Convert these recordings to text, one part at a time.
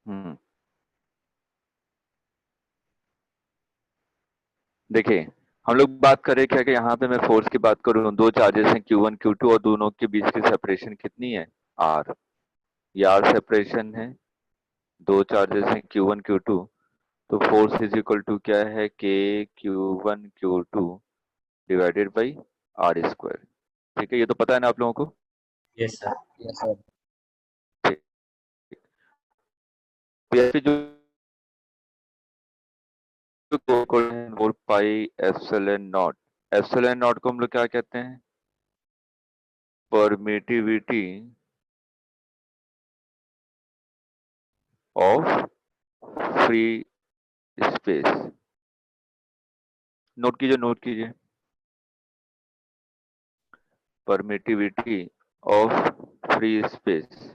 हम्म देखिए, हम लोग बात कर रहे क्या कि यहाँ पे मैं फोर्स की बात करूँ, दो चार्जेस हैं Q1 Q2 और दोनों के बीच की सेपरेशन कितनी है? R। ये R सेपरेशन है, दो चार्जेस हैं Q1 Q2, तो फोर्स इज इक्वल टू क्या है? K Q1 Q2 divided by r square. ठीक है, ये तो पता है ना आप लोगों को? Yes sir. Yes sir. ठीक। तो यहाँ पे जो 4 pi epsilon not, epsilon not को हम लोग क्या कहते हैं? Permittivity of free space. Note कीजिए, नोट कीजिए, परमिटिविटी ऑफ फ्री स्पेस।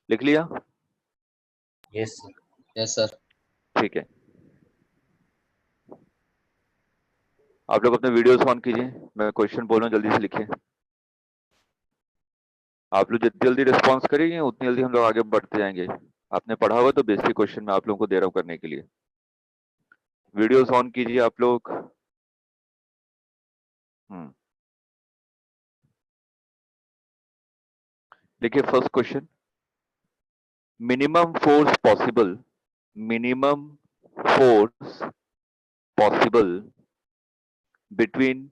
लिख लिया? Yes sir. Yes sir. ठीक है, आप लोग अपने वीडियोस ऑन कीजिए, मैं क्वेश्चन बोल रहा हूँ, जल्दी से लिखिए। आप लोग जितनी जल्दी रिस्पॉन्स करेंगे उतनी जल्दी हम लोग आगे बढ़ते जाएंगे। आपने पढ़ा हुआ तो बेसिक क्वेश्चन मैं आप लोगों को दे रहा हूँ करने के लिए। वीडियोस ऑन कीजिए आप लोग। हम्म देखिए, first question, minimum force possible, minimum force possible between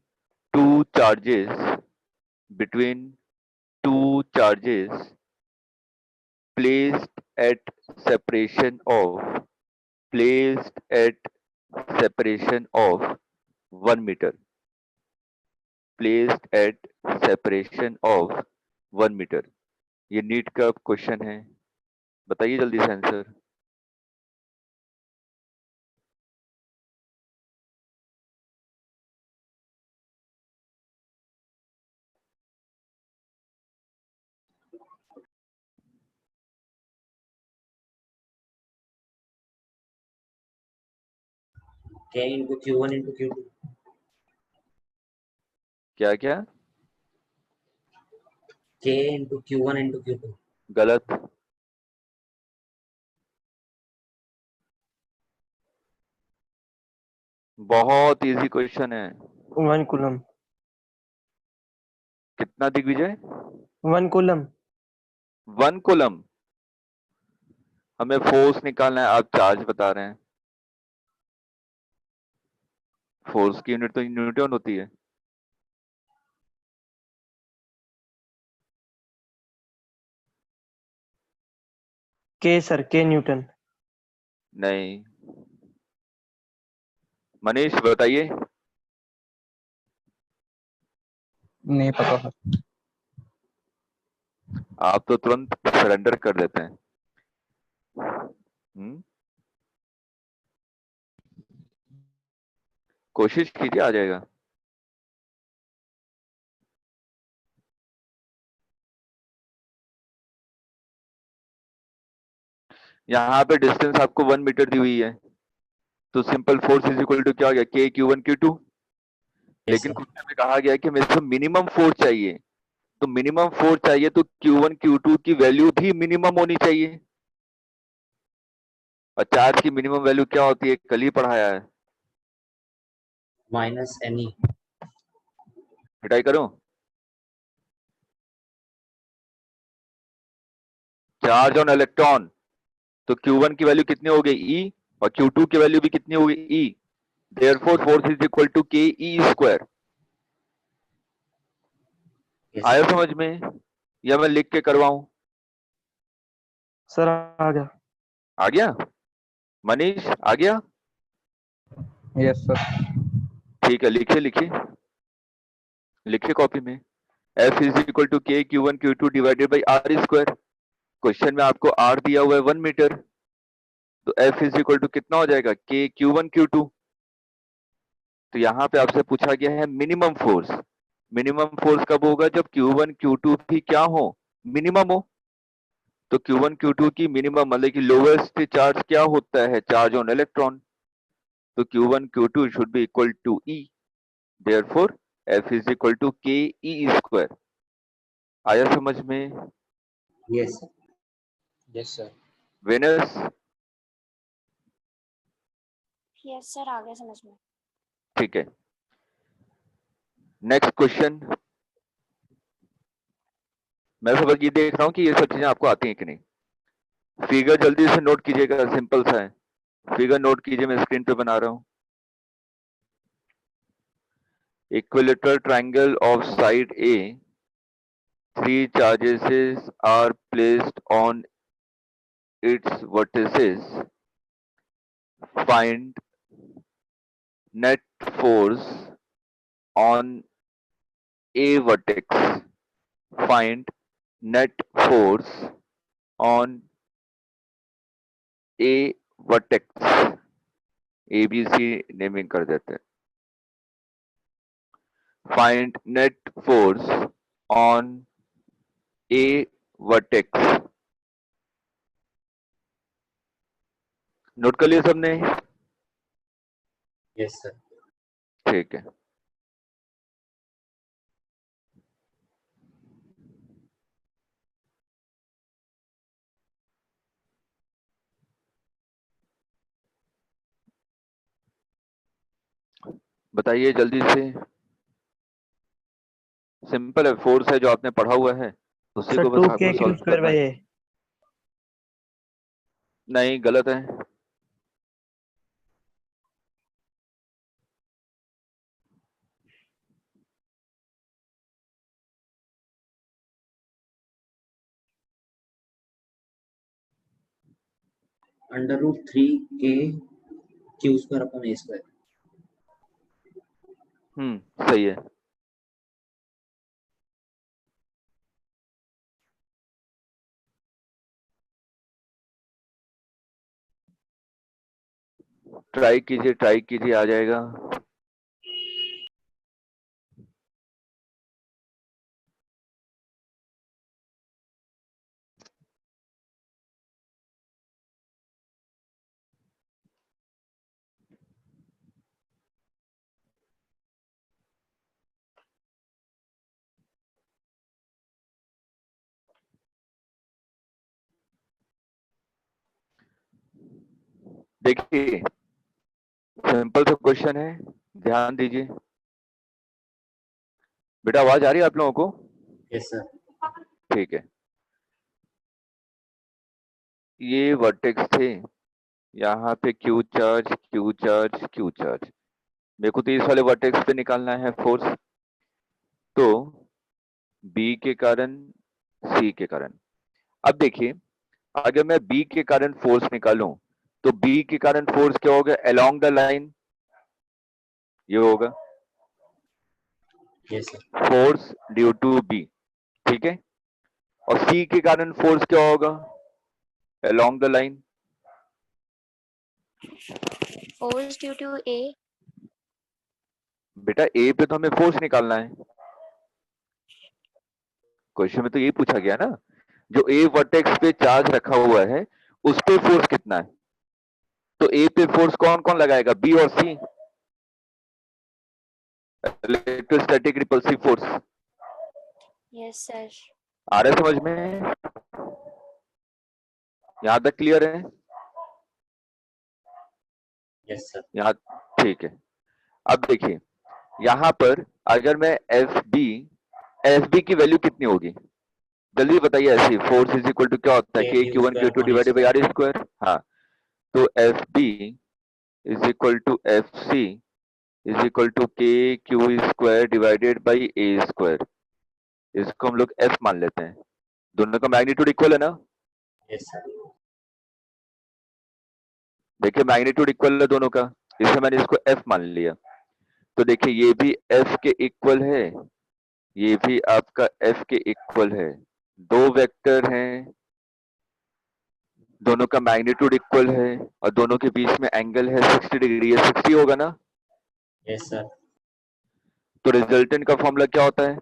two charges, between two charges placed at separation of, placed at separation of 1 meter, placed at separation of 1 meter। ये नीट का question है, बताइए जल्दी से answer. K into Q1 into Q2। क्या क्या? K into Q1 into Q2। गलत। बहुत इजी क्वेश्चन है। 1 कूलम। कितना दिग्विजय? 1 कूलम। 1 कूलम। हमें फोर्स निकालना है, आप चार्ज बता रहे हैं। फोर्स की यूनिट तो न्यूटन होती है। के सर, के न्यूटन। नहीं, मनीष बताइए। नहीं पता सर। आप तो तुरंत सरेंडर कर देते हैं। कोशिश कीजिए, आ जाएगा। यहाँ पे डिस्टेंस आपको 1 मीटर दी हुई है, तो simple force is equal to क्या हो गया? के Q1 Q2। यस लेकिन सर। क्वेश्चन में कहा गया है कि मेरे को मिनिमम फोर्स चाहिए, तो मिनिमम फोर्स चाहिए तो Q1 Q2 की वैल्यू भी मिनिमम होनी चाहिए। और चार्ज की मिनिमम वैल्यू क्या होती है? कल ही पढ़ाया है। Minus n e. पिटाई करूं? चार्ज ऑन इलेक्ट्रॉन, तो Q1 की वैल्यू कितनी हो गई? E। और Q2 की वैल्यू भी कितनी हो गई? E। Therefore force is equal to k e square. Yes आया सर। समझ में? या मैं लिख के करवाऊं? सर आ गया। आ गया? मनीष आ गया? Yes sir. ठीक है, लिखिए लिखिए, लिखिए कॉपी में। F is equal to k Q1 Q2 divided by r square. Question में आपको R दिया हुआ है 1 मीटर, तो F इज इक्वल टू कितना हो जाएगा? के Q1 Q2। तो यहाँ पे आपसे पूछा गया है मिनिमम फोर्स। मिनिमम फोर्स कब होगा? जब Q1 Q2 भी क्या हो? मिनिमम हो। तो Q1 Q2 की मिनिमम मतलब कि लोवेस्ट चार्ज क्या होता है? Charge on electron. तो Q1 Q2 should be equal to E, therefore F is equal to KE square. आया समझ में? Yes, sir. Yes, sir. वेनस? यस सर, आ गया समझ में। ठीक है, नेक्स्ट क्वेश्चन। मैं सब ये देख रहा हूँ कि ये सब चीजें आपको आती हैं कि नहीं। फिगर जल्दी से नोट कीजिएगा, सिंपल सा है। फिगर नोट कीजिए, मैं स्क्रीन पे बना रहा हूँ। Equilateral triangle of side A, 3 charges are placed on its vertices. Find net force on A vertex. Find net force on A vertex. ABC naming कर देते हैं। Find net force on A vertex. Note कर लिया सबने? Yes, sir. ठीक है, बताइए जल्दी से। सिंपल है, फोर्स है जो आपने पढ़ा हुआ है, उसी सर को बस 2k आपको क्यू सॉल्व स्क्वायर करना बाई है। ए। नहीं, गलत है। Under root 3k q square upon a square. सही है। ट्राई कीजिए, आ जाएगा। देखिए, सिंपल सा क्वेश्चन है, ध्यान दीजिए। बेटा आवाज आ रही है आप लोगों को? Yes, sir. ठीक है, ये वर्टेक्स थे, यहाँ पे Q charge Q charge Q charge. मेरे को तो इस वाले वर्टेक्स पे निकालना है फोर्स, तो बी के कारण सी के कारण। अब देखिए, अगर मैं बी के कारण फोर्स निकालूं तो बी के कारण फोर्स क्या होगा? अलोंग द लाइन ये होगा Yes, sir. Force due to B, ठीक है। और सी के कारण फोर्स क्या होगा? Along the line force due to A. बेटा ए पे तो हमें फोर्स निकालना है, क्वेश्चन में तो यही पूछा गया ना। जो ए वर्टेक्स पे चार्ज रखा हुआ है उस पे फोर्स कितना है, तो ए पे फोर्स कौन कौन लगाएगा? बी और C, electrostatic repulsive force. Yes sir. आ रहा है समझ में? यहां तक क्लियर है? Yes, sir. यहाँ ठीक है। अब देखिए, यहां पर अगर मैं एफ बी की वैल्यू कितनी होगी जल्दी बताइए। ऐसी फोर्स इज इक्वल टू क्या होता है? K K q q one q square two upon a divided by square. R square. हाँ, तो F B is equal to F C is equal to K q square divided by a square. इसको हम लोग F मान लेते हैं, दोनों का मैग्नीट्यूड इक्वल है ना। Yes, sir. देखिए मैग्नीट्यूड इक्वल है दोनों का, इसलिए मैंने इसको एफ मान लिया। तो देखिए ये भी एफ के इक्वल है, ये भी आपका एफ के इक्वल है। दो वेक्टर हैं, दोनों का मैग्नीट्यूड इक्वल है और दोनों के बीच में एंगल है 60 डिग्री। ये 60 होगा ना? Yes sir. तो रिजल्टेंट का फॉर्मूला क्या होता है?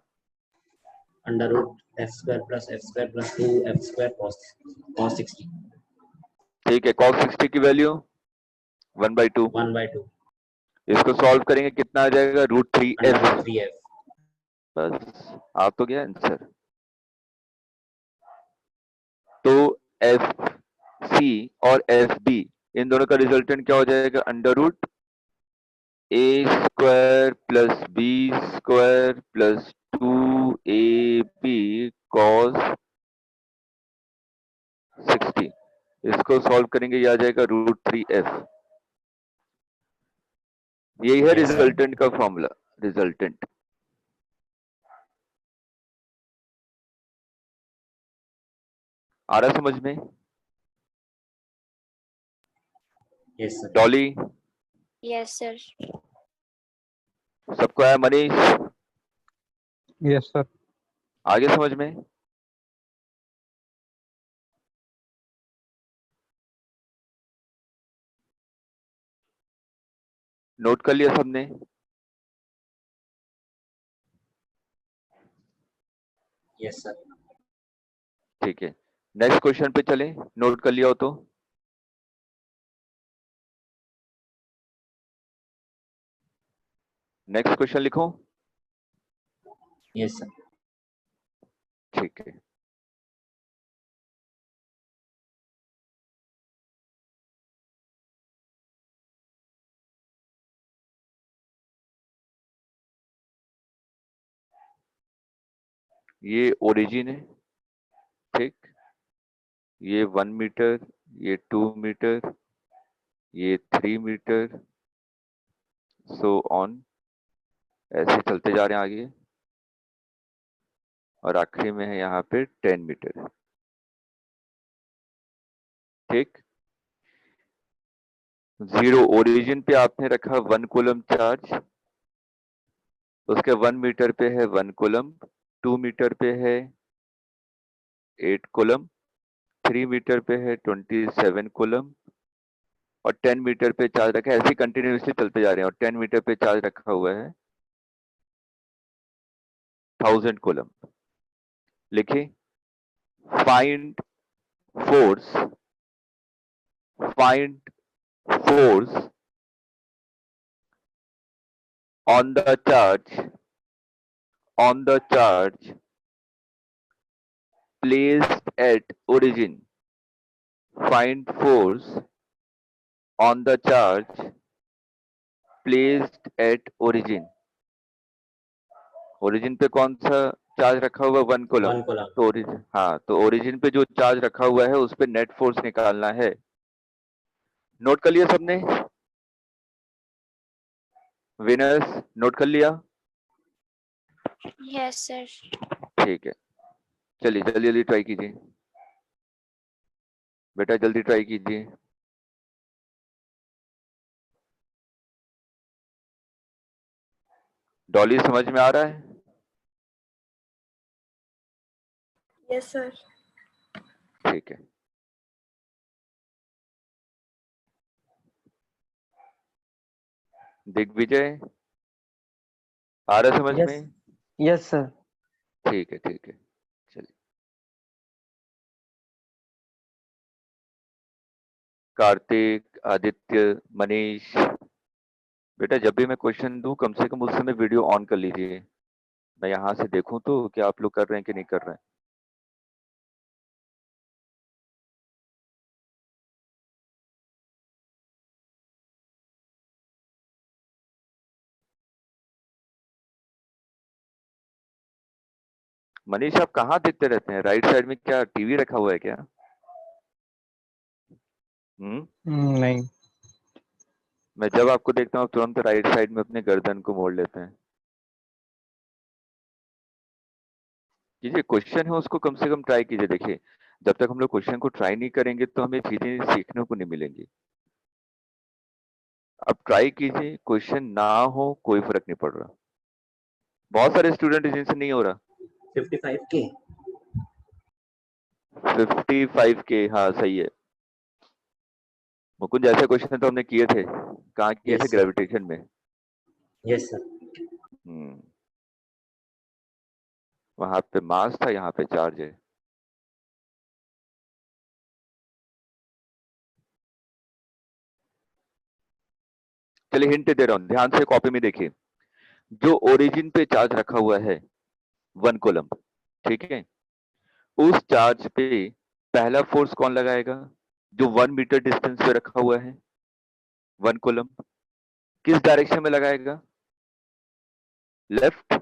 Under root f square plus 2 f square cos 60 ठीक है, cos 60 की वैल्यू 1/2। 1/2 इसको सॉल्व करेंगे कितना आ जाएगा? √3f। Under root 3f। बस आ तो गया आंसर। तो एफ सी और एफ बी इन दोनों का रिजल्टेंट क्या हो जाएगा? √a² plus b² plus 2ab cos 60। इसको सॉल्व करेंगे, ये आ जाएगा √3f। यही है Yes, sir. रिजल्टेंट का फॉर्मूला। रिजल्टेंट आ रहा समझ में? Yes sir. Dolly Yes, sir. सबको आया? Manish yes sir. आगे समझ में? नोट कर लिया सबने? Yes sir. ठीक है, नेक्स्ट क्वेश्चन पे चलें। नोट कर लिया हो तो नेक्स्ट क्वेश्चन लिखो। Yes sir. ठीक है, ये ओरिजिन है, ठीक, ये 1 मीटर, ये 2 मीटर, ये 3 मीटर, सो ऑन, ऐसे चलते जा रहे हैं आगे, और आखिरी में है यहाँ पे 10 मीटर। ठीक, जीरो ओरिजिन पे आपने रखा 1 कूलम चार्ज, उसके 1 मीटर पे है 1 कूलम, 2 मीटर पे है 8 कूलम, 3 मीटर पे है 27 कूलम, और 10 मीटर पे चार्ज रखा है। ऐसे कंटिन्यूसली चलते जा रहे हैं, और 10 मीटर पे चार्ज रखा हुआ है 1000 कूलम। लिखिए, find force, find force on the charge, on the charge placed at origin. Find force on the charge placed at origin. Origin पे कौन सा चार्ज रखा हुआ? 1 कूलम। 1 कूलम। तो ओरिजिन, हाँ, तो ओरिजिन पे जो चार्ज रखा हुआ है उस पे नेट फोर्स निकालना है। नोट कर लिया सबने? विनर्स नोट कर लिया? Yes, sir. ठीक है, चलिए जल्दी जल्दी ट्राई कीजिए बेटा, जल्दी ट्राई कीजिए। डॉली समझ में आ रहा है? Yes, sir. ठीक है, दिग्विजय आ रहा समझ Yes. में? Yes, sir. ठीक है, ठीक है, चलिए। कार्तिक, आदित्य, मनीष, बेटा जब भी मैं क्वेश्चन दूं कम से कम उस समय वीडियो ऑन कर लीजिए, मैं यहाँ से देखूं तो कि आप लोग कर रहे हैं कि नहीं कर रहे हैं। मनीष आप कहाँ देखते रहते हैं? राइट साइड में क्या टीवी रखा हुआ है क्या? नहीं। मैं जब आपको देखता हूँ तुरंत राइट साइड में अपने गर्दन को मोड़ लेते हैं। कीजिए, क्वेश्चन है उसको कम से कम ट्राई कीजिए। देखिए, जब तक हम लोग क्वेश्चन को ट्राई नहीं करेंगे तो हमें चीजें सीखने को नहीं मिलेंगी। अब ट्राई कीजिए, क्वेश्चन ना हो कोई फर्क नहीं पड़ रहा। बहुत सारे स्टूडेंट जिनसे नहीं हो रहा। 55K। 55K, हाँ सही है। मुकुंद, ऐसे क्वेश्चन तो हमने किए थे। कहाँ किए थे? Yes, sir. ग्रेविटेशन में। Yes sir. वहां पे मास था, यहाँ पे चार्ज है। चलिए हिंट दे रहा हूं, ध्यान से कॉपी में देखिए। जो ओरिजिन पे चार्ज रखा हुआ है 1 कूलम, ठीक है, उस चार्ज पे पहला फोर्स कौन लगाएगा? जो 1 मीटर डिस्टेंस पे रखा हुआ है 1 कूलम, किस डायरेक्शन में लगाएगा? Left,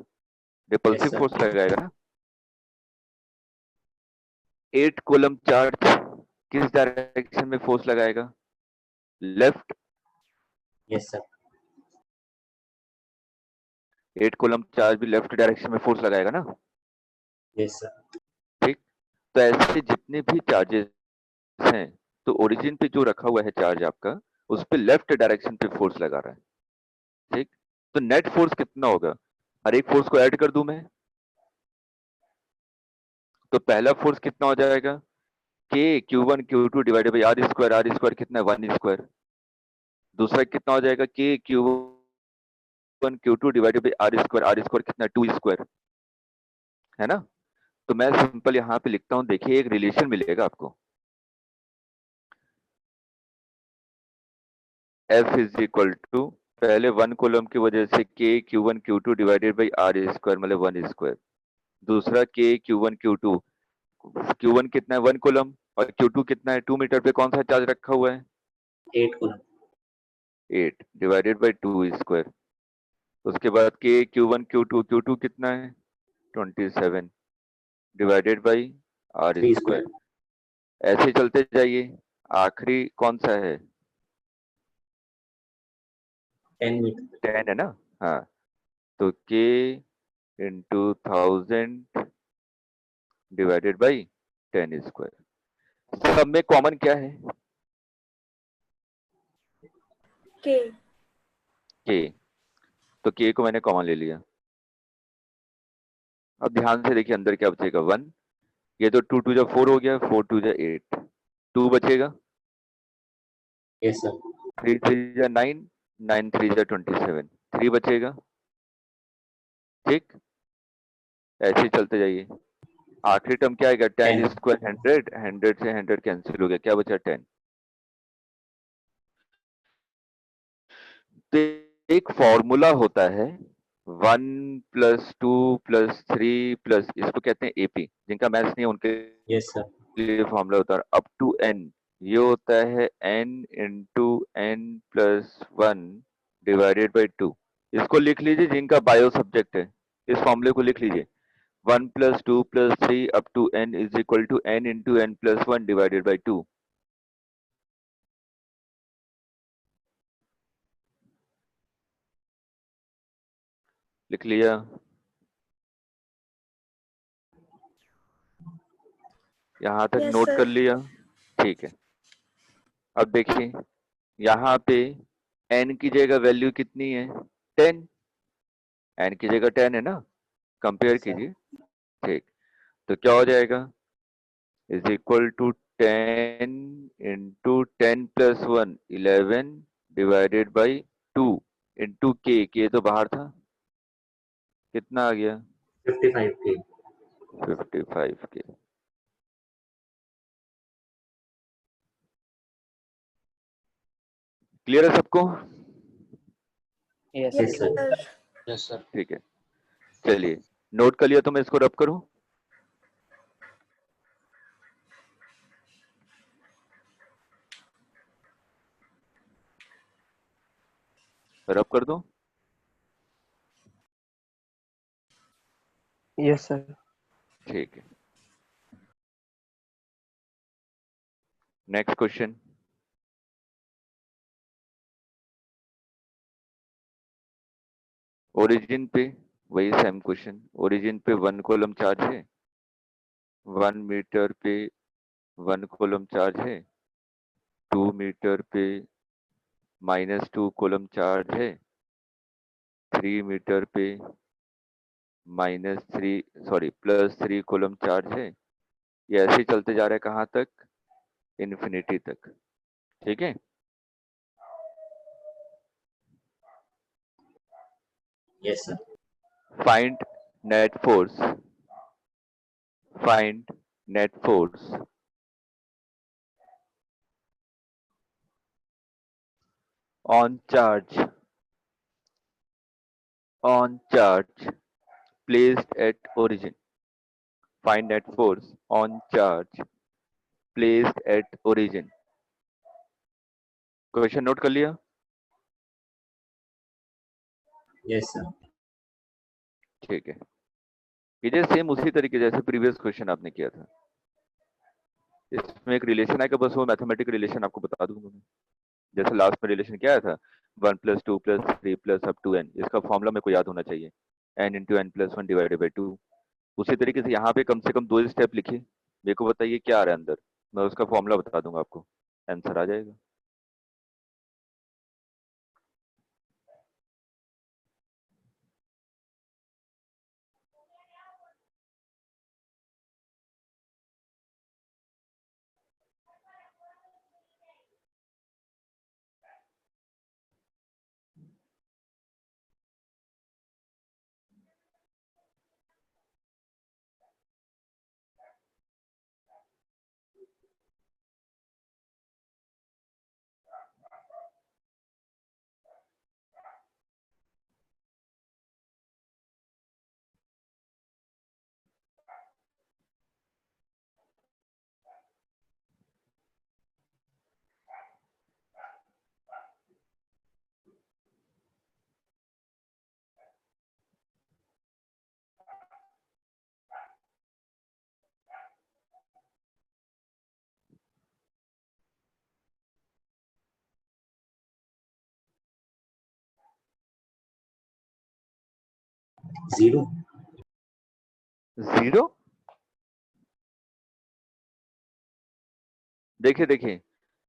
repulsive sir. फोर्स लगाएगा ना। 8 कूलम चार्ज किस डायरेक्शन में फोर्स लगाएगा? Left. Yes sir. 8 coulomb charge भी लेफ्ट डायरेक्शन में फोर्स लगाएगा ना। Yes sir. ठीक, तो ऐसे जितने भी चार्जेस हैं, तो ओरिजिन पे जो रखा हुआ है चार्ज आपका, उस पे लेफ्ट डायरेक्शन पे फोर्स लगा रहा है। ठीक, तो नेट फोर्स कितना होगा? हर एक फोर्स को ऐड कर दूं मैं, तो पहला फोर्स कितना हो जाएगा? के Q1 Q2 divided by r square कितना है? 1 स्क्वायर। दूसरा कितना हो जाएगा? के Q1 Q2 divided by r square कितना है? 2 स्क्वायर, है ना। तो मैं सिंपल यहाँ पे लिखता हूँ, देखिए एक रिलेशन मिलेगा आपको, F इज इक्वल टू, पहले 1 कूलम की वजह से के Q1 Q2 divided by r square मतलब 1 स्क्वायर। दूसरा के Q1 Q2, Q1 कितना है? 1 कूलम, और Q2 कितना है? 2 मीटर पे कौन सा चार्ज रखा हुआ है? 8 कूलम। 8 divided by 2 square. उसके बाद के Q1 Q2 कितना है? 27 divided by r 3 square. Square. ऐसे चलते जाइए, आखिरी कौन सा है? 10 मीटर। 10 है ना। हाँ, तो के इंटू 1000 डिवाइडेड बाई 10 स्क्वायर। सब में कॉमन क्या है? K. के, तो के को मैंने कॉमन ले लिया। अब ध्यान से देखिए अंदर क्या बचेगा? 1, ये तो 2 2 जा 4 हो गया, 4 2 जा 8, 2 बचेगा, यस सर। 3 3 जा 9, 9 3 जा 27, 3 बचेगा। ठीक, ऐसे ही चलते जाइए। आखिरी टर्म क्या आएगा? 10 10। स्क्वायर 100, 100 से 100 कैंसिल हो गया, क्या बचा? 10। तो एक फॉर्मूला होता है 1 प्लस 2 प्लस 3 प्लस, इसको कहते हैं एपी। जिनका मैथ्स नहीं है उनके यस सर। लिए फॉर्मूला होता है अप टू एन। ये होता है n into n plus 1 divided by 2। इसको लिख लीजिए जिनका बायो सब्जेक्ट है, इस फॉर्मूले को लिख लीजिए। 1 plus 2 plus 3 up to n is equal to n into n plus 1 divided by 2। लिख लिया? यहाँ तक Yes, नोट sir. कर लिया? ठीक है। अब देखिए यहाँ पे n की जगह वैल्यू कितनी है? 10। n की जगह 10 है ना, कंपेयर सर। कीजिए। ठीक, तो क्या हो जाएगा? Is equal to 10 into 10 plus 1 11 divided by 2 into के तो बाहर था, कितना आ गया? 55 के। 55 के। क्लियर है सबको? Yes. Yes sir. Sir. Yes sir. ठीक है, चलिए नोट कर लिया तो मैं इसको रब करूं? रब कर दूं? Yes, sir. ठीक है, नेक्स्ट क्वेश्चन। ओरिजिन पे वही सेम क्वेश्चन। ओरिजिन पे 1 कॉलम चार्ज है, 1 मीटर पे 1 कॉलम चार्ज है, 2 मीटर पे -2 कॉलम चार्ज है, 3 मीटर पे +3 कॉलम चार्ज है। ये ऐसे ही चलते जा रहा है, कहाँ तक? इन्फिनिटी तक। ठीक है, Yes, sir. Find net force. Find net force on charge placed at origin. Find net force on charge placed at origin. Question note कर लिया? Yes, sir. ठीक है, ये सेम उसी तरीके जैसे प्रीवियस क्वेश्चन आपने किया था। इसमें एक रिलेशन आएगा, बस वो मैथमेटिक रिलेशन आपको बता दूंगा मैं। जैसे लास्ट में रिलेशन क्या आया था, 1 + 2 + 3 + up to n, इसका फॉर्मूला मेरे को याद होना चाहिए, n × n + 1 / 2। उसी तरीके से यहाँ पे कम से कम 2 स्टेप लिखिए, मेरे को बताइए क्या आ रहा है अंदर, मैं उसका फॉर्मूला बता दूंगा, आपको आंसर आ जाएगा। Zero. जीरो? देखिए देखिए,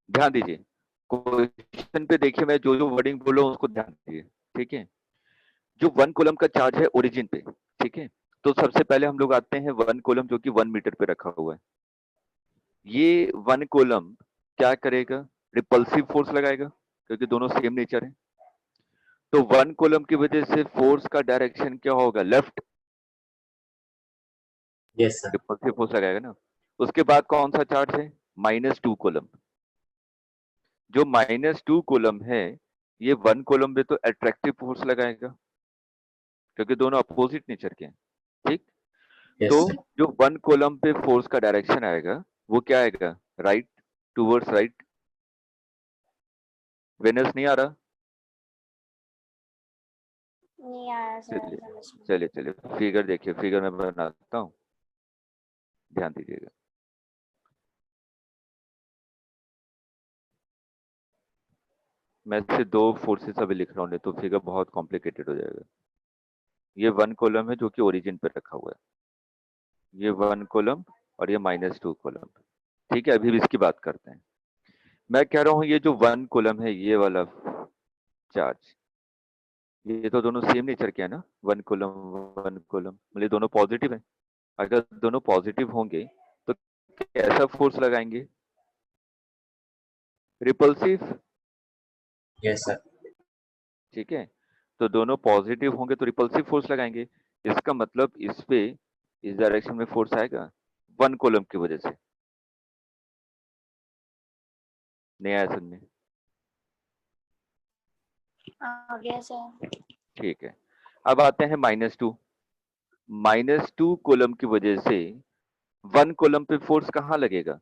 ध्यान दीजिए, क्वेश्चन पे देखिए, मैं जो जो वर्डिंग बोल रहा हूँ उसको ध्यान दीजिए, ठीक है। जो 1 कूलम का चार्ज है ओरिजिन पे, ठीक है, तो सबसे पहले हम लोग आते हैं 1 कूलम जो कि 1 मीटर पे रखा हुआ है। ये 1 कूलम क्या करेगा, रिपल्सिव फोर्स लगाएगा, क्योंकि दोनों सेम नेचर है। तो 1 कूलम की वजह से फोर्स का डायरेक्शन क्या होगा, left, Yes, sir. Repulsive force लगाएगा ना। उसके बाद कौन सा चार्ज है, -2 कूलम। जो -2 कूलम है, ये 1 कूलम पे तो अट्रैक्टिव फोर्स लगाएगा, क्योंकि दोनों अपोजिट नेचर के हैं, ठीक। Yes, तो sir. जो 1 कॉलम पे फोर्स का डायरेक्शन आएगा वो क्या आएगा, राइट, टूवर्ड्स राइट। वेनस नहीं आ रहा? नहीं आया सर चलिए समझ में। चलिए चलिए, फिगर देखिए, फिगर मैं बनाता हूँ, ध्यान दीजिएगा। मैं से 2 फोर्सेस अभी लिख रहा हूँ, नहीं तो फिगर बहुत कॉम्प्लिकेटेड हो जाएगा। ये 1 कॉलम है जो कि ओरिजिन पे रखा हुआ है, ये 1 कॉलम और ये -2 कॉलम, ठीक है। अभी भी इसकी बात करते हैं। मैं कह रहा हूँ ये जो 1 कॉलम है, ये वाला चार्ज, ये तो दोनों सेम नेचर के है ना, 1 कूलम 1 कूलम, मतलब दोनों पॉजिटिव है। अगर दोनों पॉजिटिव होंगे तो कैसा फोर्स लगाएंगे, रिपल्सिव, Yes, sir. ठीक है। तो दोनों पॉजिटिव होंगे तो रिपल्सिव फोर्स लगाएंगे, इसका मतलब इस पे, इस डायरेक्शन में फोर्स आएगा 1 कूलम की वजह से। नहीं आया समझ में? आ गया सर। ठीक है, अब आते हैं -2 कूलम की वजह से 1 कूलम पे फोर्स कहाँ लगेगा,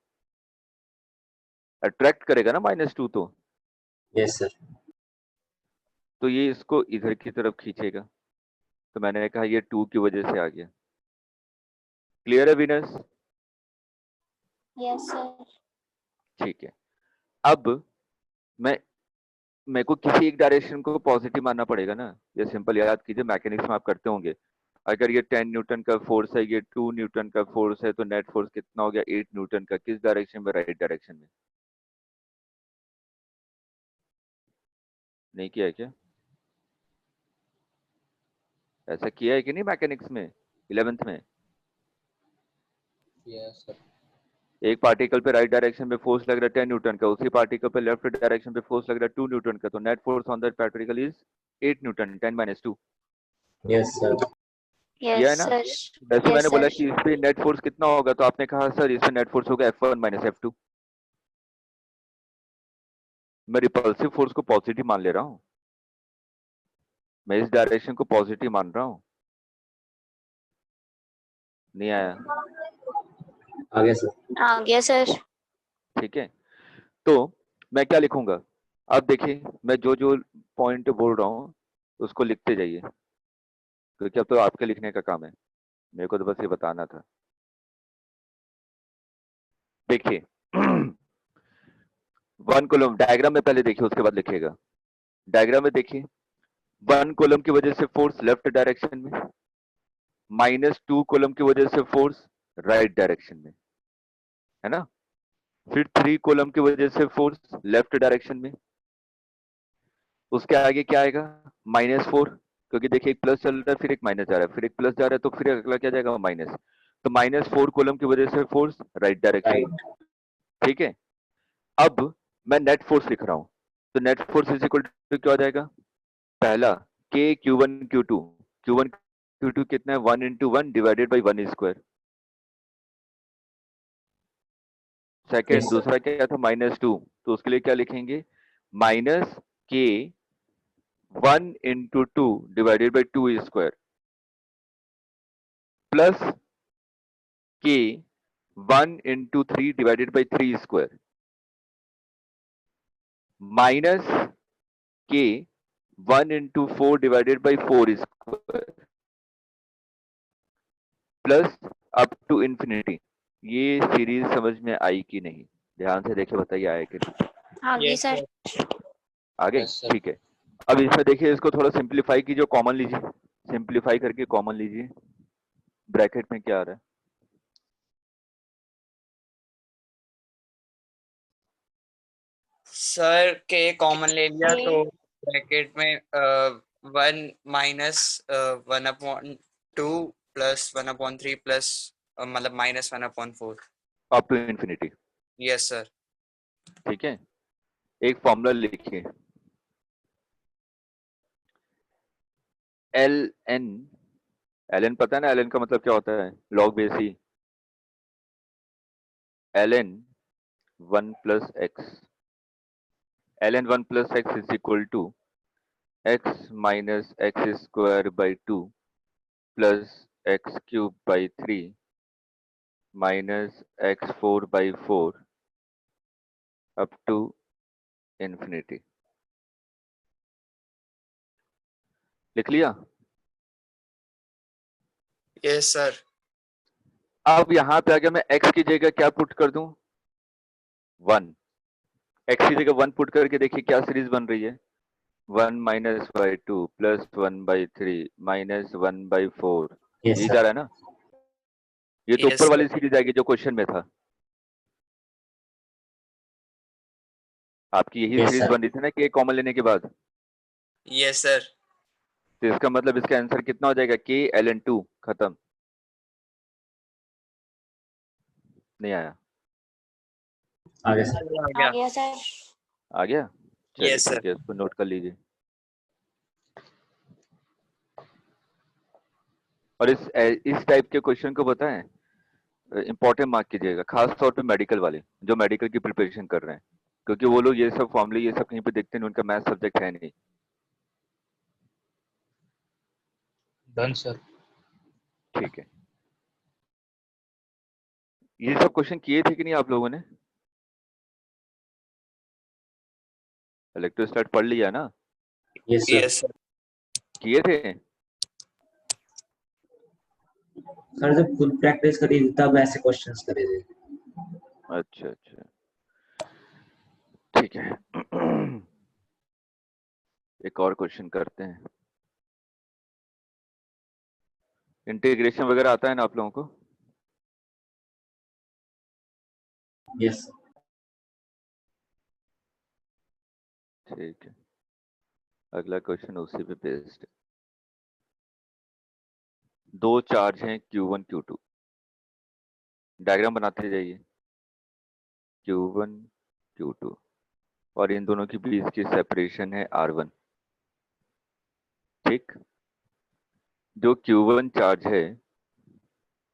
अट्रैक्ट करेगा ना -2 तो। Yes, sir. तो ये इसको इधर की तरफ खींचेगा, तो मैंने कहा ये 2 की वजह से आ गया। क्लियर है विनस? Yes sir. ठीक है। अब मैं मेरे को किसी एक डायरेक्शन को पॉजिटिव मानना पड़ेगा ना, ये सिंपल याद कीजिए, मैकेनिक्स में आप करते होंगे। अगर ये 10 न्यूटन का फोर्स है, ये 2 न्यूटन का फोर्स है, तो नेट फोर्स कितना हो गया, 8 न्यूटन का। किस डायरेक्शन में, राइट डायरेक्शन में। नहीं किया है क्या, ऐसा किया है कि नहीं मैकेनिक्स में 11th में? Yes, sir. एक पार्टिकल पे राइट डायरेक्शन में फोर्स लग रहा है 10 न्यूटन का, उसी पार्टिकल पे लेफ्ट डायरेक्शन पे फोर्स लग रहा है 2 न्यूटन का, तो net force on that particle is 8 Newton, 10 - 2। Yes sir. किया है Yes, ना? sir. जैसे Yes, मैंने बोला sir. कि इस पे नेट फोर्स कितना होगा, तो आपने कहा सर इसमें नेट फोर्स होगा F1 माइनस F2। मैं रिपल्सिव फोर्स को पॉजिटिव मान ले रहा हूँ, मैं इस डायरेक्शन को पॉजिटिव मान रहा हूँ। नहीं आया? आ गया सर। Yes, sir. ठीक है, तो मैं क्या लिखूंगा? अब देखिए, मैं जो जो पॉइंट बोल रहा हूँ उसको लिखते जाइए, क्योंकि अब तो आपके लिखने का काम है, मेरे को तो बस ये बताना था। देखिए, 1 कूलम डायग्राम में पहले देखिए, उसके बाद लिखिएगा। डायग्राम में देखिए, 1 कूलम की वजह से फोर्स लेफ्ट डायरेक्शन में, -2 कूलम की वजह से फोर्स राइट डायरेक्शन में, है ना? फिर 3 कूलम की वजह से फोर्स लेफ्ट डायरेक्शन में। उसके आगे क्या आएगा? -4, क्योंकि देखिए एक प्लस चल रहा है, फिर एक माइनस जा रहा है, फिर एक प्लस जा रहा है, तो फिर अगला क्या जाएगा? माइनस। तो -4 कूलम की वजह से फोर्स राइट डायरेक्शन में। राइट। ठीक है, अब मैं नेट फोर्स लिख रहा हूं, तो net force is equal to क्या हो जाएगा? पहला k q1 q2, q1 q2 कितना है? 1 into 1 divided by 1 square. Second, yes sir. दूसरा क्या था? -2, तो उसके लिए क्या लिखेंगे? Minus k 1 into 2 divided by 2 square, plus k 1 into 3 divided by 3 square, minus k 1 into 4 divided by 4 square, plus up to infinity. ये सीरीज समझ में आई कि नहीं? ध्यान से देखिए, बताइए आया कि नहीं? Yes, sir. आ गई? Yes sir. ठीक है, अब इसमें देखिए, इसको थोड़ा सिंप्लीफाई कीजिए, कॉमन लीजिए, सिंप्लीफाई करके कॉमन लीजिए। ब्रैकेट में क्या आ रहा है? सर के कॉमन ले लिया K. तो ब्रैकेट में 1 माइनस 1/2 प्लस 1/3 प्लस मतलब -1/4। Up to infinity. Yes sir. ठीक है, एक फॉर्मूला लिखिए, एल एन। एल एन पता है ना? एल एन का मतलब क्या होता है? Log base e. L n 1 plus x, l n 1 plus x is equal to x minus x square by 2 plus x cube by 3 minus x 4 by 4 up to infinity. लिख लिया? Yes sir. अब यहां पे आगे मैं x की जगह क्या पुट कर दूं? 1। x की जगह 1 पुट करके देखिए क्या सीरीज बन रही है? 1 minus by 2 plus 1 by 3 minus 1 by 4। Yes यही जा सर। रहा है ना? ये तो यस ऊपर सर। वाली सीरीज आएगी जो क्वेश्चन में था। आपकी यही यस सीरीज सर। बन रही थी ना कि कॉमन लेने के बाद? Yes sir. तो इसका मतलब इसका आंसर कितना हो जाएगा? k ln 2। खत्म। नहीं आया? आ गया सर। आ गया। Yes, sir. आ गया? चलिए यस सर। ठीक है, इसको नोट कर लीजिए। और इस टाइप के क्वेश्चन को बताएं, इंपॉर्टेंट मार्क कीजिएगा, खास तौर पे मेडिकल वाले जो मेडिकल की प्रिपरेशन कर रहे हैं, क्योंकि वो लोग ये सब फॉर्मूले ये सब कहीं पे देखते नहीं, उनका मैथ सब्जेक्ट है नहीं। Done sir. ठीक है, ये सब क्वेश्चन किए थे कि नहीं आप लोगों ने? इलेक्ट्रोस्टैट पढ़ लिया ना? Yes sir. Yes sir. किए थे? सर जब खुद प्रैक्टिस करी थी तब ऐसे क्वेश्चंस करे थे। अच्छा अच्छा, ठीक है। एक और क्वेश्चन करते हैं। इंटीग्रेशन वगैरह आता है ना आप लोगों को? यस ठीक है, अगला क्वेश्चन उसी पे बेस्ड है। दो चार्ज हैं Q1 Q2, डायग्राम बनाते जाइए। Q1 Q2, और इन दोनों के बीच की सेपरेशन है R1। ठीक, जो Q1 चार्ज है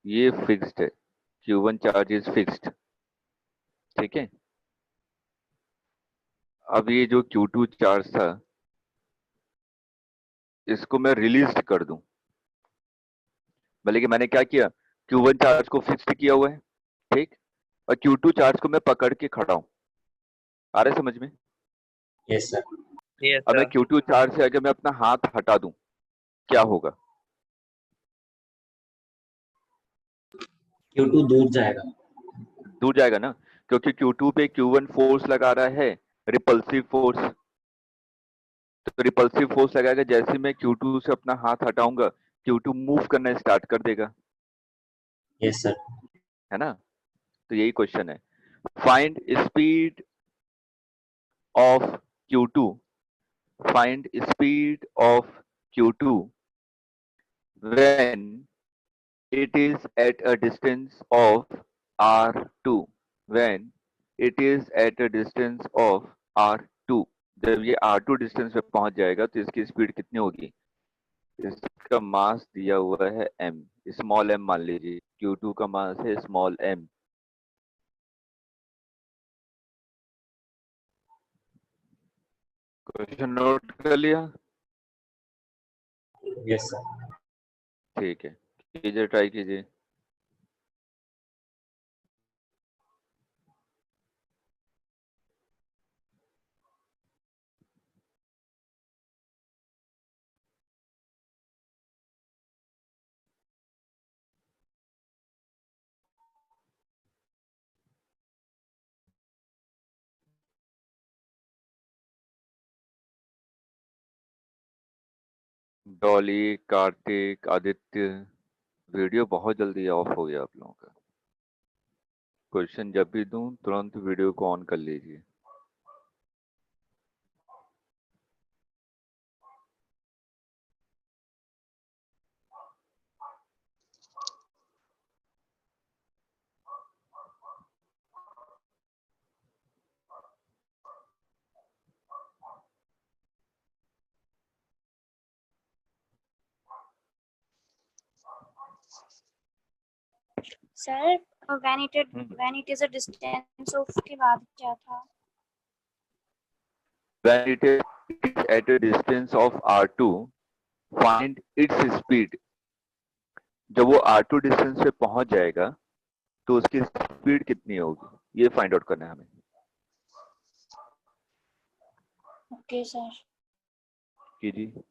ये फिक्स्ड है, Q1 चार्ज इज फिक्स्ड, ठीक है। अब ये जो Q2 चार्ज था इसको मैं रिलीज कर दूं, भले कि मैंने क्या किया, Q1 चार्ज को फिक्स्ड किया हुआ है, ठीक, और Q2 चार्ज को मैं पकड़ के खड़ा हूं, आ रहा है समझ में। Yes sir. Yes, अब मैं sir. Q2 चार्ज से अगर मैं अपना हाथ हटा दूं क्या होगा? Q2 दूर जाएगा। दूर जाएगा ना, क्योंकि Q2 पे Q1 फोर्स लगा रहा है, रिपल्सिव फोर्स। तो रिपल्सिव फोर्स लगाएगा, जैसे मैं Q2 से अपना हाथ हटाऊंगा Q2 मूव करना स्टार्ट कर देगा, यस सर। है ना। तो यही क्वेश्चन है, find speed of Q2, find speed of Q2 when it is at a distance of r2, when it is at a distance of r2। जब ये r2 डिस्टेंस पे पहुंच जाएगा तो इसकी स्पीड कितनी होगी? इसका मास दिया हुआ है m, स्मॉल m मान लीजिए, Q2 का मास है स्मॉल m। क्वेश्चन नोट कर लिया? Yes sir. ठीक है, कीजिए, ट्राई कीजिए। डॉली, कार्तिक, आदित्य, वीडियो बहुत जल्दी ऑफ हो गया आप लोगों का। क्वेश्चन जब भी दूं तुरंत वीडियो को ऑन कर लीजिए। Sir when it is a distance of के बाद क्या था? When it is at a distance of r2, find its speed। जब वो r2 डिस्टेंस पे पहुंच जाएगा तो उसकी स्पीड कितनी होगी, ये फाइंड आउट करना है हमें। Okay sir. कीजिए।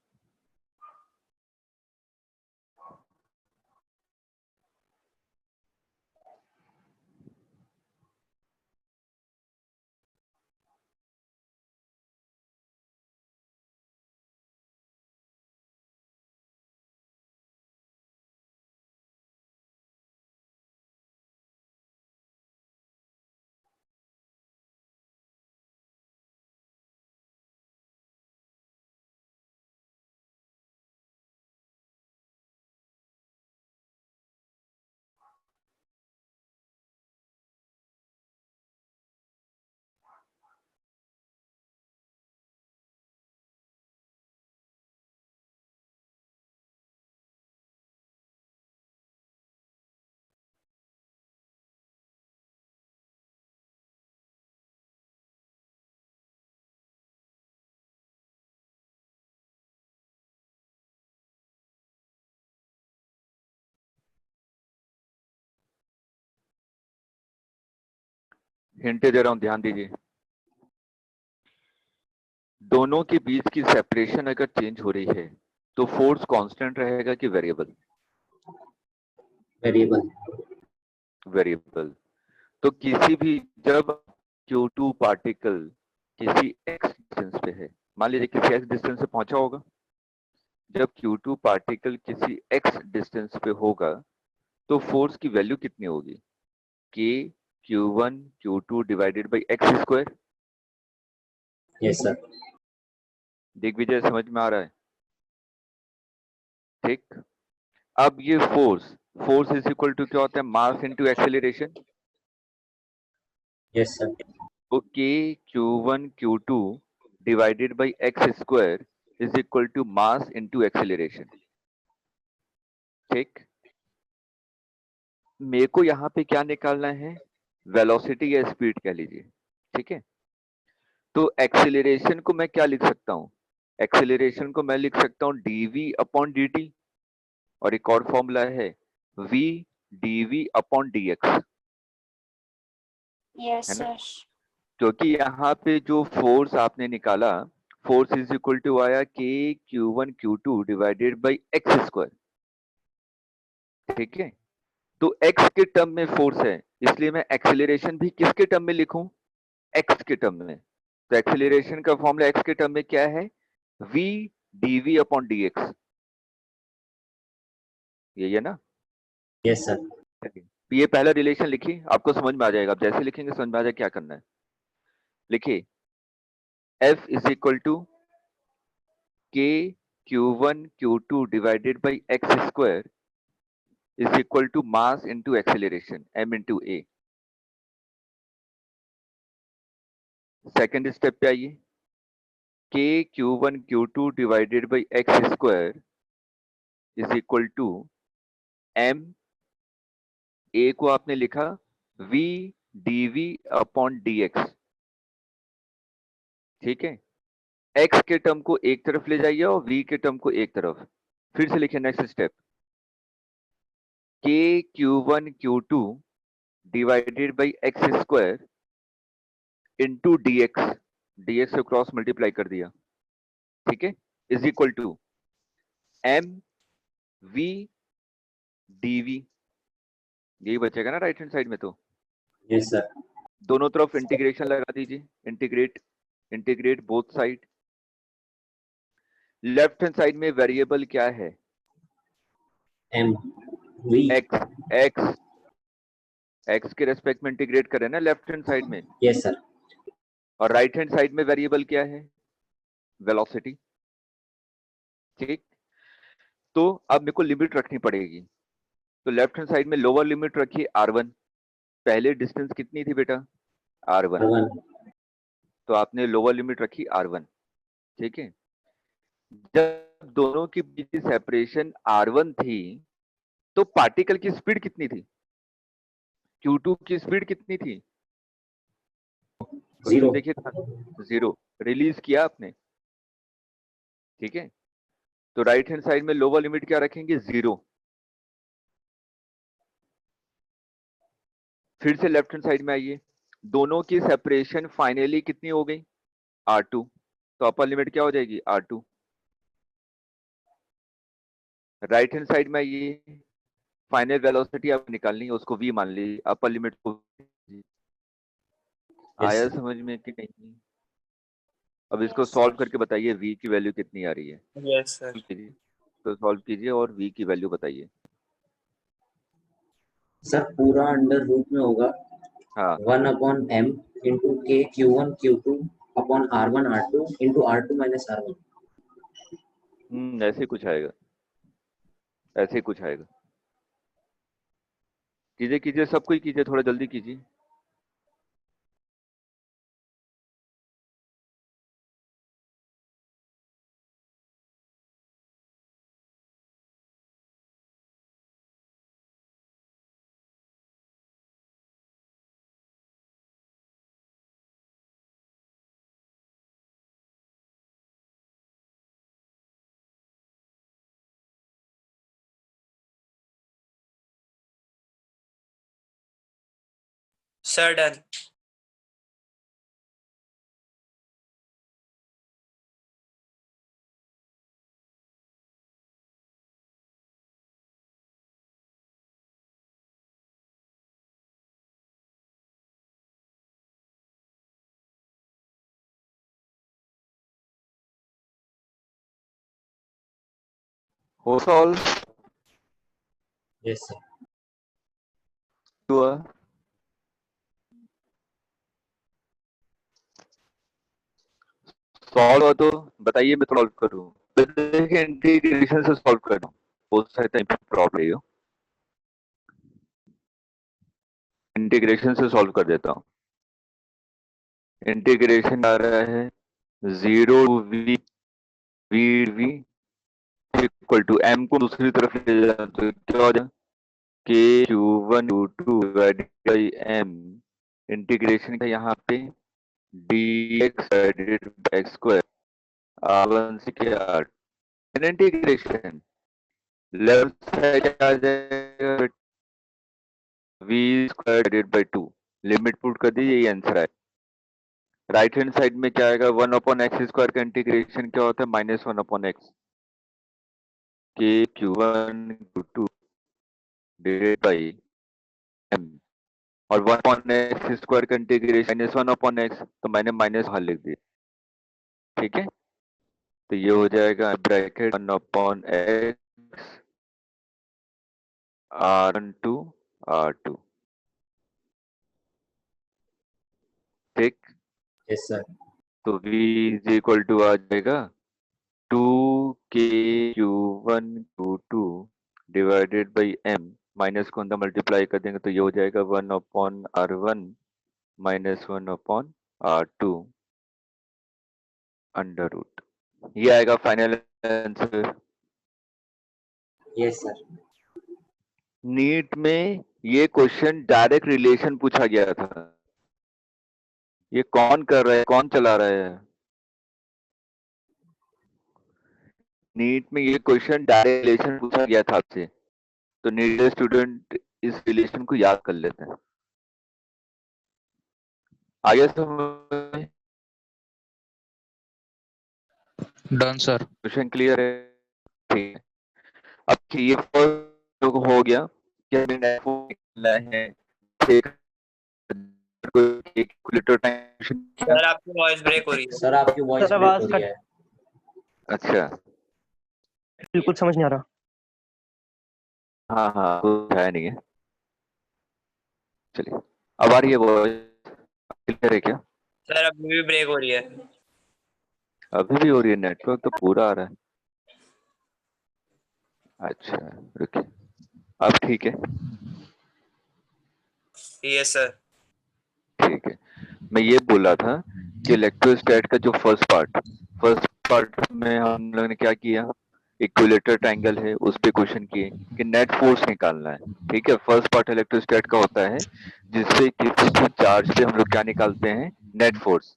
हिंट दे रहा हूं, ध्यान दीजिए। दोनों के बीच की सेपरेशन अगर चेंज हो रही है तो फोर्स कांस्टेंट रहेगा कि वेरिएबल? वेरिएबल। वेरिएबल। तो किसी भी, जब Q2 पार्टिकल किसी x डिस्टेंस पे है, मान लीजिए किसी x डिस्टेंस से पहुंचा होगा, जब Q2 पार्टिकल किसी x डिस्टेंस पे होगा तो फोर्स की वैल्यू कितनी होगी? K Q1 Q2 divided by x square. Yes sir. Digvijay, समझ में आ रहा है? ठीक। अब ये फोर्स इज इक्वल टू क्या होता है? Mass into acceleration. Yes sir. तो K Q1 Q2 divided by x square is equal to mass into acceleration. ठीक, मेरे को यहाँ पे क्या निकालना है, वेलोसिटी या स्पीड कह लीजिए, ठीक है। तो एक्सेलरेशन को मैं क्या लिख सकता हूँ, एक्सेलरेशन को मैं लिख सकता हूँ dv अपॉन dt, और एक और फॉर्मूला है v dv upon dx, Yes, है ना। sir. क्योंकि यहाँ पे जो फोर्स आपने निकाला, फोर्स इज इक्वल टू आया k q1 q2 divided by x square, ठीक है। तो x के टर्म में फोर्स है, इसलिए मैं एक्सेलरेशन भी किसके टर्म में लिखूं, x के टर्म में। तो एक्सेलरेशन का फॉर्मूला x के टर्म में क्या है, v dv अपॉन dx, यही है ना। Yes sir. तो ये पहला रिलेशन लिखिए, आपको समझ में आ जाएगा, आप जैसे लिखेंगे समझ में आ जाएगा क्या करना है। लिखिए F is equal to k q1 q2 divided by x square is equal to mass into acceleration m into a। Second step पे आइए, k q1 q2 divided by x square is equal to m, a को आपने लिखा v dv upon dx, ठीक है। x के term को एक तरफ ले जाइए और v के टर्म को एक तरफ। फिर से लिखिए next step, k q1 q2 divided by x square into dx, dx से क्रॉस मल्टीप्लाई कर दिया, ठीक है, is equal to m v dv, यही बचेगा ना राइट हैंड साइड में। तो यस सर। दोनों तरफ इंटीग्रेशन लगा दीजिए, integrate both side. Left hand side में वेरिएबल क्या है, m v। x x के रेस्पेक्ट में इंटीग्रेट करें ना लेफ्ट हैंड साइड में, यस सर। और राइट हैंड साइड में वेरिएबल क्या है, वेलोसिटी, ठीक। तो अब मेरे को लिमिट रखनी पड़ेगी, तो लेफ्ट हैंड साइड में लोअर लिमिट रखिए r1, पहले डिस्टेंस कितनी थी बेटा, r1, r1। तो आपने लोअर लिमिट रखी r1, ठीक है। जब दोनों के बीच की सेपरेशन r1 थी, तो पार्टिकल की स्पीड कितनी थी, q2 की स्पीड कितनी थी, जीरो। देखिए 0, रिलीज किया आपने, ठीक है। तो राइट हैंड साइड में लोअर लिमिट क्या रखेंगे, 0। फिर से लेफ्ट हैंड साइड में आइए, दोनों की सेपरेशन फाइनली कितनी हो गई, r2, तो अपर लिमिट क्या हो जाएगी, r2। राइट हैंड साइड में आइए, फाइनल वेलोसिटी आप निकालनी है, उसको v मान लीजिए, अपर लिमिट को आया समझ में कि नहीं। अब इसको Yes, सॉल्व sir. करके बताइए v की वैल्यू कितनी आ रही है, Yes, sir. तो सॉल्व कीजिए और v की वैल्यू बताइए। सर पूरा अंडर रूट में होगा हाँ 1 upon m into k q1 q2 upon r1 r2 into r2 minus r1। ऐसे कुछ आएगा, ऐसे कुछ आएगा। कीजिए कीजिए, सब कुछ कीजिए, थोड़ा जल्दी कीजिए। Sir, done. हो सॉल्व यस सर। हुआ, सॉल्व हो तो बताइए, मैं सॉल्व करूँ, देखिए इंटीग्रेशन से सॉल्व कर दूं, हो सकता है प्रॉब्लम हो, इंटीग्रेशन से सॉल्व कर देता हूँ। इंटीग्रेशन आ रहा है 0 v v v equal to m को दूसरी तरफ ले जाए तो क्या हो जाए k q1 q2 divided by m integration का यहाँ पे dx divided by x square r1 से क्या इंटीग्रेशन लेफ्ट साइड आ जाएगा v square divided by 2 limit put कर दीजिए, ये आंसर है। राइट हैंड साइड में क्या आएगा 1 अपॉन एक्स स्क्वायर का इंटीग्रेशन क्या होता है -1 अपॉन एक्स के q1 q2 divided by m और 1 अपॉन एक्स स्क्वायर का इंटीग्रेशन -1 अपॉन एक्स, तो मैंने माइनस बाहर लिख दिया, ठीक है। तो ये हो जाएगा bracket 1 upon x r1 to r2, ठीक। Yes sir. तो v इज इक्वल टू आ जाएगा 2k q1 q2 divided by m, minus को अंदर मल्टीप्लाई कर देंगे तो ये हो जाएगा 1 upon r1 -1 upon r2 under root. ये आएगा final answer. Yes sir. NEET में ये क्वेश्चन डायरेक्ट रिलेशन पूछा गया था। ये कौन कर रहा है, कौन चला रहा है? नीट में ये क्वेश्चन डायरेक्ट रिलेशन पूछा गया था आपसे, तो नीट स्टूडेंट इस रिलेशन को याद कर लेते हैं। आगे समझ? Done sir. क्वेश्चन क्लियर है? ठीक है। अब ये फर्स्ट हो गया कि हमें निकालना है कैलकुलेटर टाइम। सर आपकी वॉइस ब्रेक हो रही है। सर आपकी वॉइस सर, ब्रेक आवाज हो रही है। अच्छा, बिल्कुल समझ नहीं आ रहा। हाँ हाँ, कुछ है नहीं है। चलिए, अब आ रही है वॉइस क्लियर है क्या? सर अभी भी ब्रेक हो रही है। अभी भी हो रही है? नेटवर्क तो पूरा आ रहा है। अच्छा रुकिए, अब ठीक है? Yes sir. ठीक है। मैं ये बोला था कि इलेक्ट्रोस्टैट का जो फर्स्ट पार्ट में हम लोगों ने क्या किया, इक्विलेटर ट्रायंगल है उस पे क्वेश्चन किए कि नेट फोर्स निकालना है, ठीक है। फर्स्ट पार्ट इलेक्ट्रोस्टैट का होता है जिससे किसी भी चार्ज पे हम लोग क्या निकालते हैं, नेट फोर्स।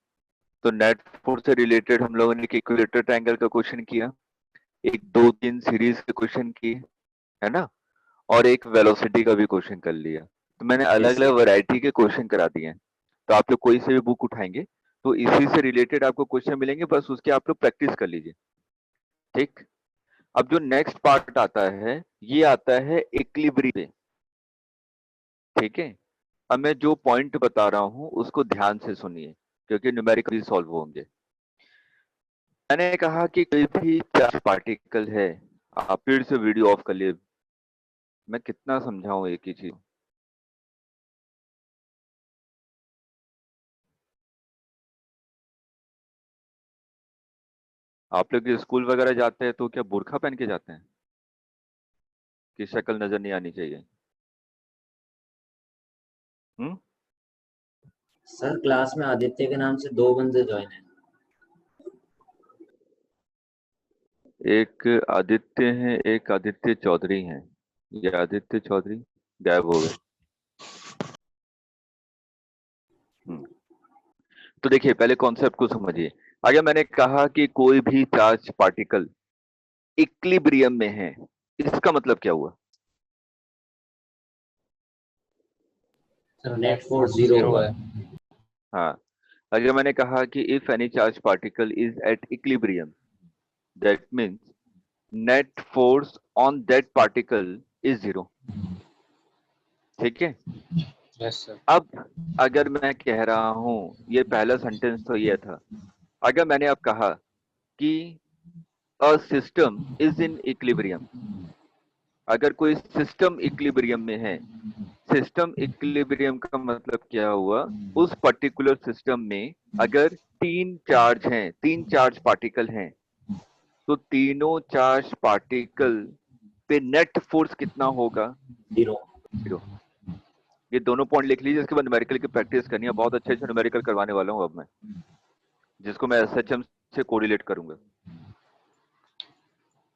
तो नेट फोर्स से रिलेटेड हम लोगों ने इक्विलेटर ट्रायंगल का क्वेश्चन किया, एक 2-3 सीरीज के क्वेश्चन किए, है ना, और एक वेलोसिटी का भी क्वेश्चन कर लिया। तो मैंने अलग अलग वैरायटी के क्वेश्चन करा दिए हैं। तो आप लोग कोई से भी बुक उठाएंगे तो इसी से रिलेटेड आपको क्वेश्चन मिलेंगे, बस उसके आप लोग प्रैक्टिस कर लीजिए, ठीक। अब जो नेक्स्ट पार्ट आता है ये आता है इक्विलिब्रियम पे, ठीक है। अब मैं जो पॉइंट बता रहा हूं उसको ध्यान से सुनिए क्योंकि न्यूमेरिकल भी सॉल्व होंगे। मैंने कहा कि कोई भी चार्ज पार्टिकल है, आप फिर से वीडियो ऑफ कर लिए, मैं कितना समझाऊं एक ही चीज। आप लोग स्कूल वगैरह जाते हैं तो क्या बुर्खा पहन के जाते हैं कि शक्ल नजर नहीं आनी चाहिए? सर क्लास में आदित्य के नाम से 2 बंदे ज्वाइन है। एक आदित्य है, एक आदित्य चौधरी हैं। ये आदित्य चौधरी गायब हो गए। तो देखिए पहले कॉन्सेप्ट को समझिए। आगे मैंने कहा कि कोई भी चार्ज पार्टिकल इक्विलिब्रियम में है, इसका मतलब क्या हुआ? नेट फोर्स 0 है। हाँ, अगर मैंने कहा कि if any charge particle is at equilibrium that means net force on that particle is 0, ठीक है। Yes sir. अब अगर मैं कह रहा हूं, ये पहला सेंटेंस तो ये था, अगर मैंने अब कहा कि a system is in equilibrium, अगर कोई सिस्टम इक्विलिब्रियम में है, सिस्टम इक्विलिब्रियम का मतलब क्या हुआ, उस पर्टिकुलर सिस्टम में अगर 3 चार्ज हैं, 3 चार्ज पार्टिकल हैं, तो तीनों चार्ज पार्टिकल पे नेट फोर्स कितना होगा? 0। ये दोनों पॉइंट लिख लीजिए, इसके बाद न्यूमेरिकल की प्रैक्टिस करनी है। बहुत अच्छे से न्यूमेरिकल करवाने वाला हूं अब मैं, जिसको मैं एसएचएम से कोरिलेट करूंगा।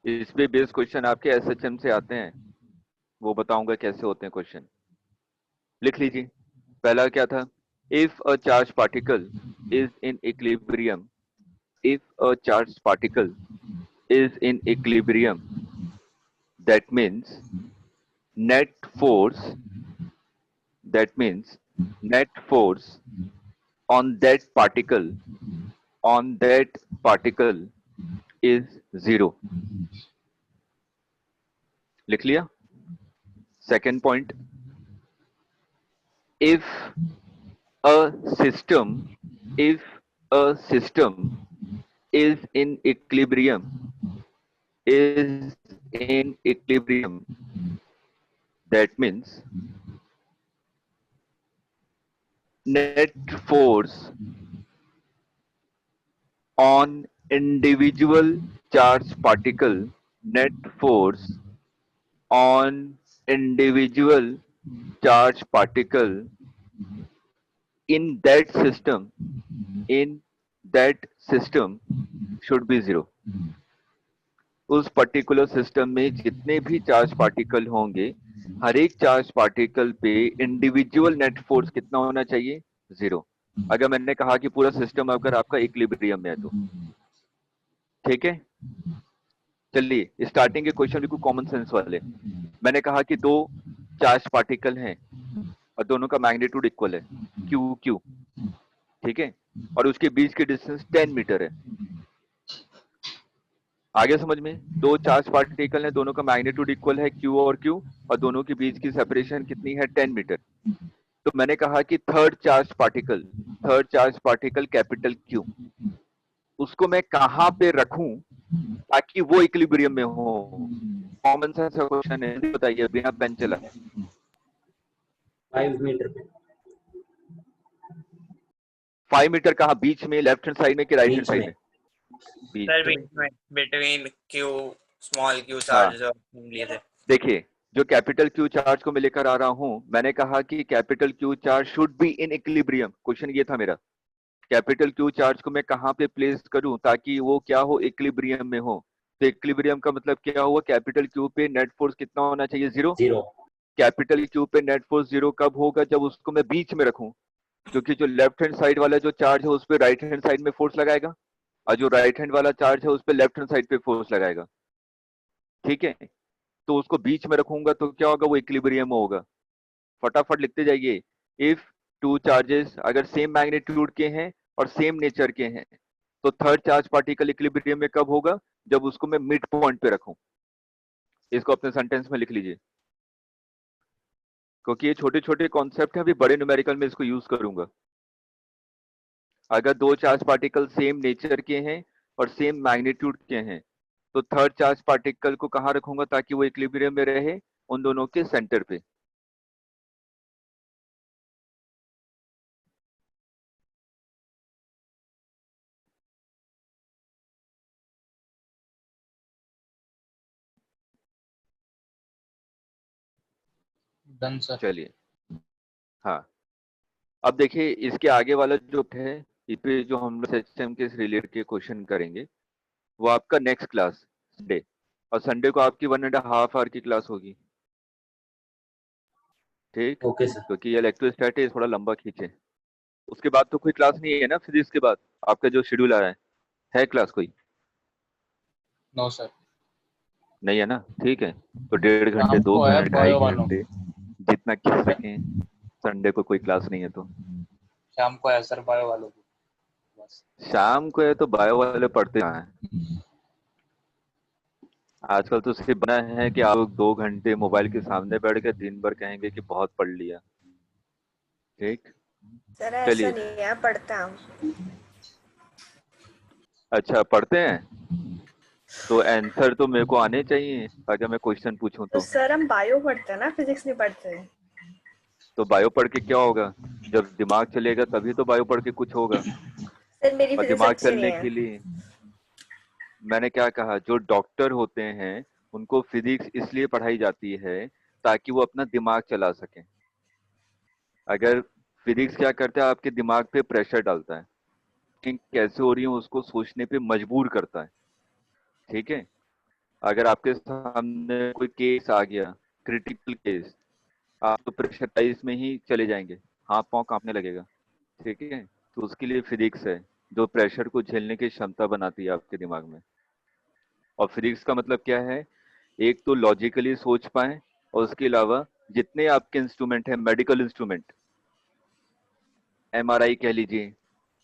इस पे बेस्ड क्वेश्चन आपके एसएचएम से आते हैं, वो बताऊंगा कैसे होते हैं क्वेश्चन। लिख लीजिए। पहला क्या था? If a charge particle is in equilibrium, if a charge particle is in equilibrium, that means net force, that means net force on that particle, on that particle is zero. लिख लिया। Second point, if a system, if a system is in equilibrium, is in equilibrium, that means net force on individual charge particle, net force on individual charge particle in that system, in that system should be zero. उस particular system में जितने भी charge particle होंगे, हर एक charge particle पे individual net force कितना होना चाहिए? जीरो। अगर मैंने कहा कि पूरा सिस्टम अगर आपका इक्विलिब्रियम में है तो, ठीक है। चलिए स्टार्टिंग के क्वेश्चन बिल्कुल कॉमन सेंस वाले। मैंने कहा कि दो चार्ज पार्टिकल हैं और दोनों का मैग्नीट्यूड इक्वल है, क्यू क्यू, ठीक है, और उसके बीच की डिस्टेंस 10 मीटर है। आगे समझ में? दो चार्ज पार्टिकल हैं, दोनों का मैग्नीट्यूड इक्वल है, क्यू और क्यू, और दोनों के बीच की सेपरेशन कितनी है? 10 मीटर। तो मैंने कहा कि third charge particle capital Q, उसको मैं कहां पे रखूं ताकि वो इक्विलिब्रियम में हो? कॉमन सेंस का क्वेश्चन है, बताइए बिना पेन चला। 5 मीटर पे। 5 मीटर कहाँ? बीच में, लेफ्ट हैंड साइड में कि राइट हैंड बीच साइड में। में? बीच सर में। Between Q, small Q charge जो लिए थे। देखिए, जो कैपिटल क्यू चार्ज को मैं लेकर आ रहा हूं, मैंने कहा कि capital Q charge should be in equilibrium. Question ये था मेरा, कैपिटल क्यू चार्ज को मैं कहां पे प्लेस करूं ताकि वो क्या हो? इक्विलिब्रियम में हो। तो इक्विलिब्रियम का मतलब क्या हुआ? कैपिटल क्यू पे नेट फोर्स कितना होना चाहिए? जीरो। जीरो। कैपिटल क्यू पे नेट फोर्स जीरो कब होगा? जब उसको मैं बीच में रखूं, क्योंकि जो लेफ्ट हैंड साइड वाला जो चार्ज है उस पर राइट हैंड साइड में फोर्स लगाएगा, और जो राइट हैंड वाला चार्ज है उस पर लेफ्ट हैंड साइड पे फोर्स लगाएगा, ठीक है। तो उसको बीच में रखूंगा तो क्या होगा? वो इक्विलिब्रियम में होगा। फटाफट लिखते जाइए। इफ टू चार्जेस अगर सेम मैग्नीट्यूड के हैं और सेम नेचर के हैं, तो थर्ड चार्ज पार्टिकल इक्विलिब्रियम में कब होगा? जब उसको मैं मिड पॉइंट पे रखूं। इसको अपने सेंटेंस में लिख लीजिए, क्योंकि ये छोटे छोटे कॉन्सेप्ट हैं, अभी बड़े न्यूमेरिकल में इसको यूज करूंगा। अगर दो चार्ज पार्टिकल सेम नेचर के हैं और सेम मैग्नीट्यूड के हैं, तो थर्ड चार्ज पार्टिकल को कहां रखूंगा ताकि वो इक्विलिब्रियम में रहे? उन दोनों के सेंटर पे। Done sir. चलिए, हाँ, अब देखिए इसके आगे वाला जो है, इस पे जो हम लोग सिस्टम के रिलेटेड के क्वेश्चन करेंगे, वो आपका नेक्स्ट क्लास संडे, और संडे को आपकी 1.5 आवर की क्लास होगी, ठीक। Okay sir. क्योंकि ये इलेक्ट्रोस्टैट है, थोड़ा लंबा खींचे। उसके बाद तो कोई क्लास नहीं है ना फिजिक्स के बाद? आपका जो शेड्यूल आ रहा है क्लास कोई? No sir. नहीं है ना? ठीक है, तो 1.5 घंटे, शाम 2 को है घंटे, 2.5 बायो वालों। घंटे, जितना खींच सकें। संडे को कोई क्लास नहीं है तो शाम को है सर बायो वालों की। बस शाम को है, तो बायो वाले पढ़ते हैं। आजकल तो सिर्फ बना है कि आप लोग 2 घंटे मोबाइल के सामने बैठ के दिन भर कहेंगे कि बहुत पढ़ लिया, ठीक। सर ऐसा चलिए, नहीं है, पढ़ता हम। अच्छा पढ़ते हैं, तो आंसर तो मेरे को आने चाहिए अगर मैं क्वेश्चन पूछूं तो तो। सर हम बायो पढ़ते हैं ना, फिजिक्स नहीं पढ़ते हैं। तो बायो पढ़ के क्या होगा? जब दिमाग चलेगा तभी तो बायो पढ़ के कुछ होगा। सर मेरी और फिजिक्स दिमाग अच्छी नहीं चलने है। के लिए मैंने क्या कहा, जो डॉक्टर होते हैं उनको फिजिक्स इसलिए पढ़ाई जाती है ताकि वो अपना दिमाग चला सके। अगर फिजिक्स क्या करता है, आपके दिमाग पे प्रेशर डालता है, थिंक कैसे हो रही है उसको सोचने पे मजबूर करता है, ठीक है। अगर आपके सामने कोई केस आ गया, क्रिटिकल केस, आप तो प्रेशराइज में ही चले जाएंगे, हाथ पांव कांपने लगेगा, ठीक है। तो उसके लिए फिजिक्स है जो प्रेशर को झेलने की क्षमता बनाती है आपके दिमाग में। और फिजिक्स का मतलब क्या है, एक तो लॉजिकली सोच पाए, और उसके अलावा जितने आपके इंस्ट्रूमेंट हैं, मेडिकल इंस्ट्रूमेंट, एमआरआई कह लीजिए,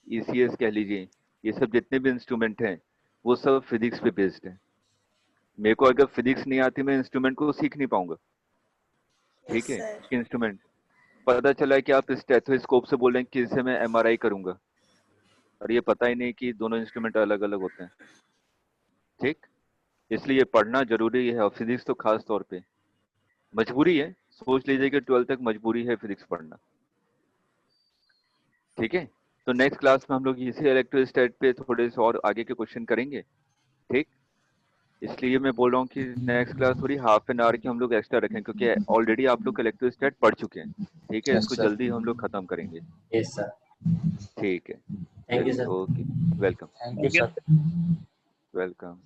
ईसीएस कह लीजिए, ये सब जितने भी इंस्ट्रूमेंट हैं वो सब फिजिक्स पे बेस्ड है। मेरे को अगर फिजिक्स नहीं आती मैं इंस्ट्रूमेंट को सीख नहीं पाऊंगा, यस ठीक है। सर। इंस्ट्रूमेंट पता चला है कि आप स्टेथोस्कोप से बोल रहे हैं कि इससे मैं एमआरआई करूंगा, और ये पता ही नहीं कि दोनों इंस्ट्रूमेंट अलग अलग होते हैं, ठीक। इसलिए पढ़ना जरूरी है, और फिजिक्स तो खास तौर पे मजबूरी है। सोच लीजिए कि 12th तक मजबूरी है फिजिक्स पढ़ना, ठीक है। तो नेक्स्ट क्लास में हम लोग इसी इलेक्ट्रोस्टैट पे थोड़े से और आगे के क्वेश्चन करेंगे, ठीक। इसलिए मैं बोल रहा हूँ कि नेक्स्ट क्लास थोड़ी हाफ एन आवर की हम लोग एक्स्ट्रा रखें, क्योंकि ऑलरेडी आप लोग इलेक्ट्रोस्टैट पढ़ चुके हैं, ठीक है। यस इसको सर। जल्दी हम लोग खत्म करेंगे, यस सर। ठीक है। थैंक यू चलिए, sir. Okay, welcome, thank you sir. Welcome.